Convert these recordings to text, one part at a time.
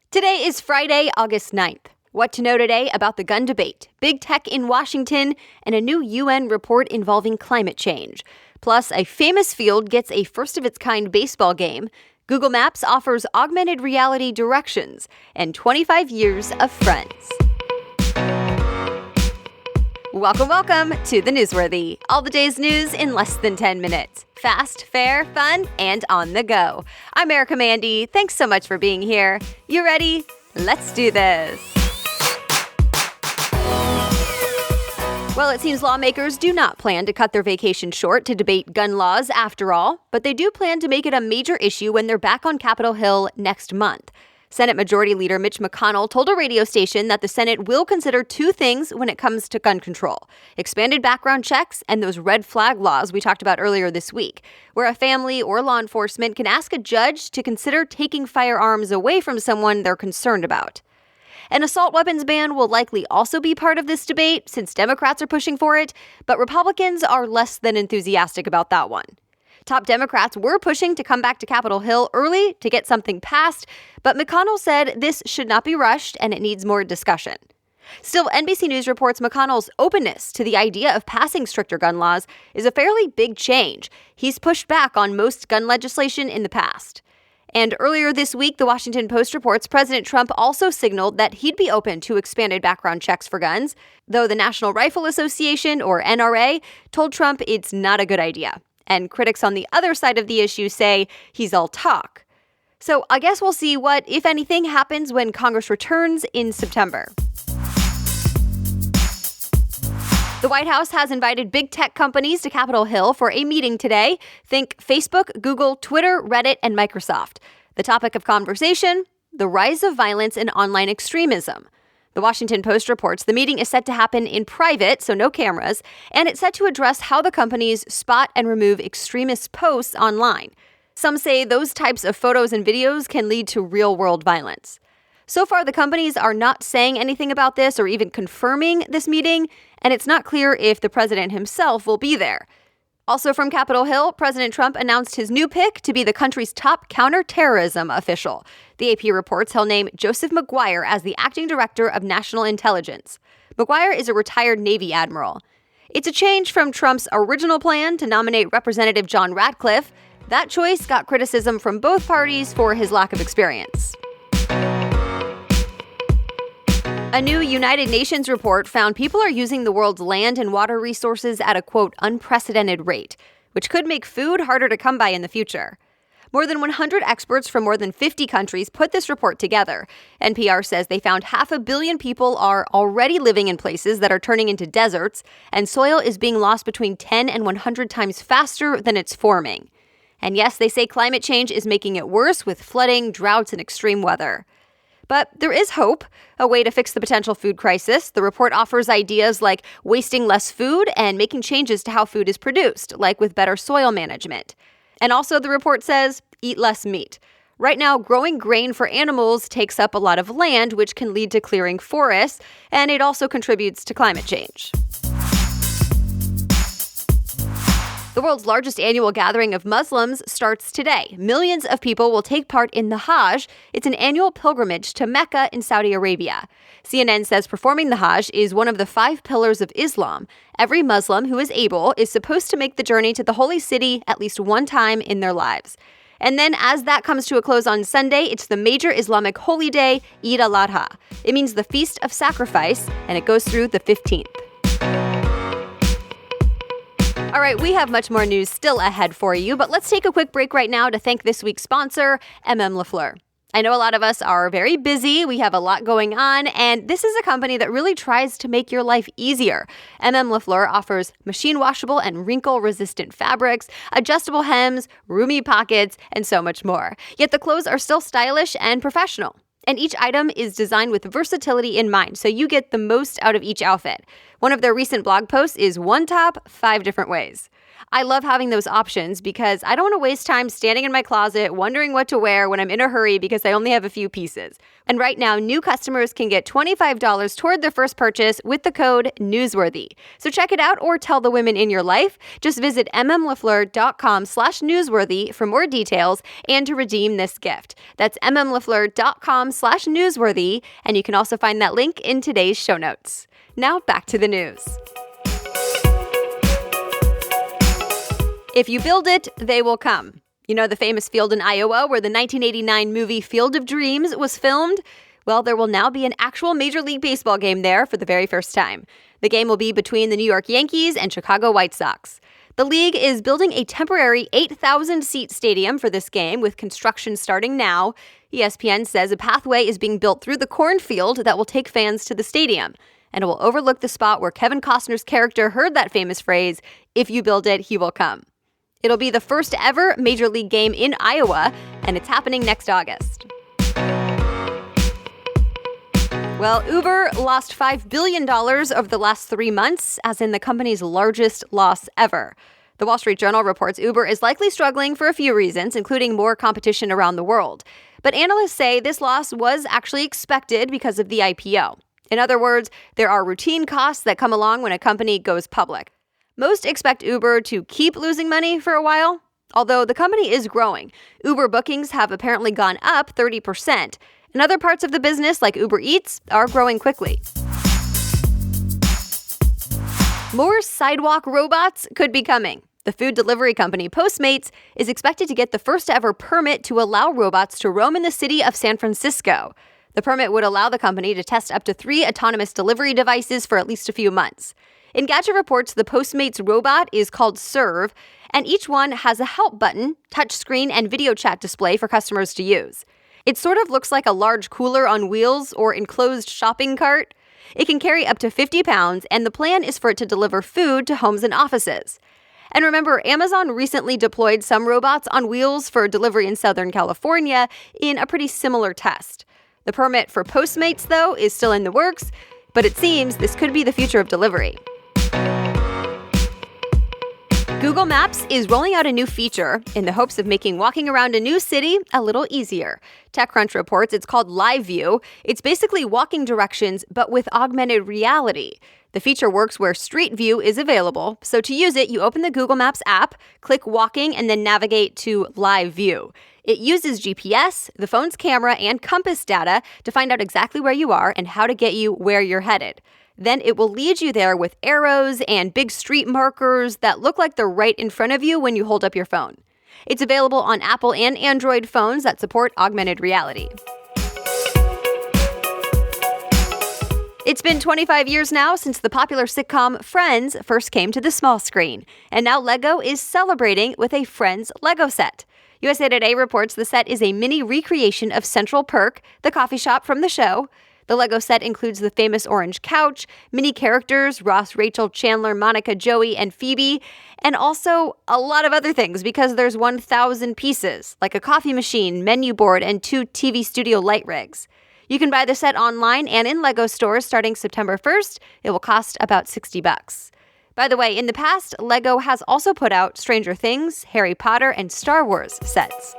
Today is Friday, August 9th. What to know today about the gun debate, big tech in Washington, and a new UN report involving climate change. Plus, a famous field gets a first-of-its-kind baseball game. Google Maps offers augmented reality directions, and 25 years of Friends. Welcome to the Newsworthy. All the day's news in less than 10 minutes. Fast, fair, fun, and on the go. I'm Erica Mandy. Thanks so much for being here. You ready? Let's do this. Well, it seems lawmakers do not plan to cut their vacation short to debate gun laws after all, but they do plan to make it a major issue when they're back on Capitol Hill next month. Senate Majority Leader Mitch McConnell told a radio station that the Senate will consider two things when it comes to gun control: expanded background checks and those red flag laws we talked about earlier this week, where a family or law enforcement can ask a judge to consider taking firearms away from someone they're concerned about. An assault weapons ban will likely also be part of this debate, since Democrats are pushing for it, but Republicans are less than enthusiastic about that one. Top Democrats were pushing to come back to Capitol Hill early to get something passed, but McConnell said this should not be rushed and it needs more discussion. Still, NBC News reports McConnell's openness to the idea of passing stricter gun laws is a fairly big change. He's pushed back on most gun legislation in the past. And earlier this week, the Washington Post reports President Trump also signaled that he'd be open to expanded background checks for guns, though the National Rifle Association, or NRA, told Trump it's not a good idea. And critics on the other side of the issue say he's all talk. So I guess we'll see what, if anything, happens when Congress returns in September. The White House has invited big tech companies to Capitol Hill for a meeting today. Think Facebook, Google, Twitter, Reddit, and Microsoft. The topic of conversation: the rise of violence and online extremism. The Washington Post reports the meeting is set to happen in private, so no cameras, and it's set to address how the companies spot and remove extremist posts online. Some say those types of photos and videos can lead to real-world violence. So far, the companies are not saying anything about this or even confirming this meeting, and it's not clear if the president himself will be there. Also from Capitol Hill, President Trump announced his new pick to be the country's top counterterrorism official. The AP reports he'll name Joseph McGuire as the acting director of national intelligence. McGuire is a retired Navy admiral. It's a change from Trump's original plan to nominate Representative John Ratcliffe. That choice got criticism from both parties for his lack of experience. A new United Nations report found people are using the world's land and water resources at a, quote, unprecedented rate, which could make food harder to come by in the future. More than 100 experts from more than 50 countries put this report together. NPR says they found 500 million people are already living in places that are turning into deserts, and soil is being lost between 10 and 100 times faster than it's forming. And yes, they say climate change is making it worse with flooding, droughts, and extreme weather. But there is hope, a way to fix the potential food crisis. The report offers ideas like wasting less food and making changes to how food is produced, like with better soil management. And also, the report says, eat less meat. Right now, growing grain for animals takes up a lot of land, which can lead to clearing forests, and it also contributes to climate change. The world's largest annual gathering of Muslims starts today. Millions of people will take part in the Hajj. It's an annual pilgrimage to Mecca in Saudi Arabia. CNN says performing the Hajj is one of the 5 pillars of Islam. Every Muslim who is able is supposed to make the journey to the holy city at least one time in their lives. And then as that comes to a close on Sunday, it's the major Islamic holy day, Eid al-Adha. It means the Feast of Sacrifice, and it goes through the 15th. All right, we have much more news still ahead for you, but let's take a quick break right now to thank this week's sponsor, MM LaFleur. I know a lot of us are very busy, we have a lot going on, and this is a company that really tries to make your life easier. MM LaFleur offers machine washable and wrinkle-resistant fabrics, adjustable hems, roomy pockets, and so much more. Yet the clothes are still stylish and professional. And each item is designed with versatility in mind, so you get the most out of each outfit. One of their recent blog posts is one top, 5 different ways. I love having those options because I don't want to waste time standing in my closet wondering what to wear when I'm in a hurry because I only have a few pieces. And right now, new customers can get $25 toward their first purchase with the code Newsworthy. So check it out or tell the women in your life. Just visit mmlafleur.com/newsworthy for more details and to redeem this gift. That's mmlafleur.com/newsworthy, and you can also find that link in today's show notes. Now back to the news. If you build it, they will come. You know the famous field in Iowa where the 1989 movie Field of Dreams was filmed? Well, there will now be an actual Major League Baseball game there for the very first time. The game will be between the New York Yankees and Chicago White Sox. The league is building a temporary 8,000-seat stadium for this game, with construction starting now. ESPN says a pathway is being built through the cornfield that will take fans to the stadium, and it will overlook the spot where Kevin Costner's character heard that famous phrase, "If you build it, he will come." It'll be the first ever Major League game in Iowa, and it's happening next August. Well, Uber lost $5 billion over the last 3 months, as in the company's largest loss ever. The Wall Street Journal reports Uber is likely struggling for a few reasons, including more competition around the world. But analysts say this loss was actually expected because of the IPO. In other words, there are routine costs that come along when a company goes public. Most expect Uber to keep losing money for a while, although the company is growing. Uber bookings have apparently gone up 30%, and other parts of the business, like Uber Eats, are growing quickly. More sidewalk robots could be coming. The food delivery company Postmates is expected to get the first ever permit to allow robots to roam in the city of San Francisco. The permit would allow the company to test up to 3 autonomous delivery devices for at least a few months. Engadget reports the Postmates robot is called Serve, and each one has a help button, touchscreen, and video chat display for customers to use. It sort of looks like a large cooler on wheels or enclosed shopping cart. It can carry up to 50 pounds, and the plan is for it to deliver food to homes and offices. And remember, Amazon recently deployed some robots on wheels for delivery in Southern California in a pretty similar test. The permit for Postmates, though, is still in the works, but it seems this could be the future of delivery. Google Maps is rolling out a new feature in the hopes of making walking around a new city a little easier. TechCrunch reports it's called Live View. It's basically walking directions, but with augmented reality. The feature works where Street View is available, so to use it, you open the Google Maps app, click Walking, and then navigate to Live View. It uses GPS, the phone's camera, and compass data to find out exactly where you are and how to get you where you're headed. Then it will lead you there with arrows and big street markers that look like they're right in front of you when you hold up your phone. It's available on Apple and Android phones that support augmented reality. It's been 25 years now since the popular sitcom Friends first came to the small screen, and now LEGO is celebrating with a Friends Lego set. USA Today reports the set is a mini recreation of Central Perk, the coffee shop from the show. The Lego set includes the famous orange couch, mini characters Ross, Rachel, Chandler, Monica, Joey, and Phoebe, and also a lot of other things because there's 1,000 pieces, like a coffee machine, menu board, and 2 TV studio light rigs. You can buy the set online and in Lego stores starting September 1st. It will cost about $60. By the way, in the past, Lego has also put out Stranger Things, Harry Potter, and Star Wars sets.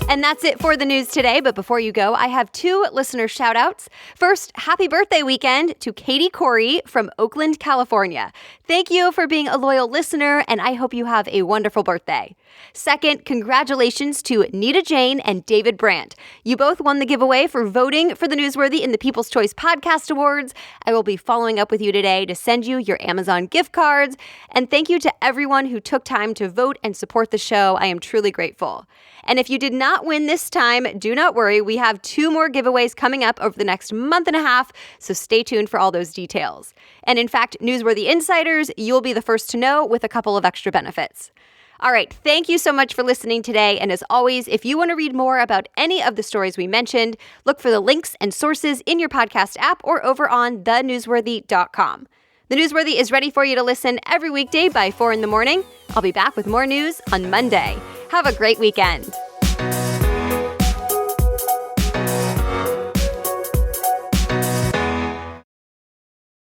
And that's it for the news today. But before you go, I have 2 listener shout-outs. First, happy birthday weekend to Katie Corey from Oakland, California. Thank you for being a loyal listener, and I hope you have a wonderful birthday. Second, congratulations to Nita Jane and David Brandt. You both won the giveaway for voting for the Newsworthy in the People's Choice Podcast Awards. I will be following up with you today to send you your Amazon gift cards. And thank you to everyone who took time to vote and support the show. I am truly grateful. And if you did not win this time, do not worry. We have 2 more giveaways coming up over the next month and a half, so stay tuned for all those details. And in fact, Newsworthy Insiders, you'll be the first to know with a couple of extra benefits. All right, thank you so much for listening today. And as always, if you want to read more about any of the stories we mentioned, look for the links and sources in your podcast app or over on thenewsworthy.com. The Newsworthy is ready for you to listen every weekday by 4 in the morning. I'll be back with more news on Monday. Have a great weekend.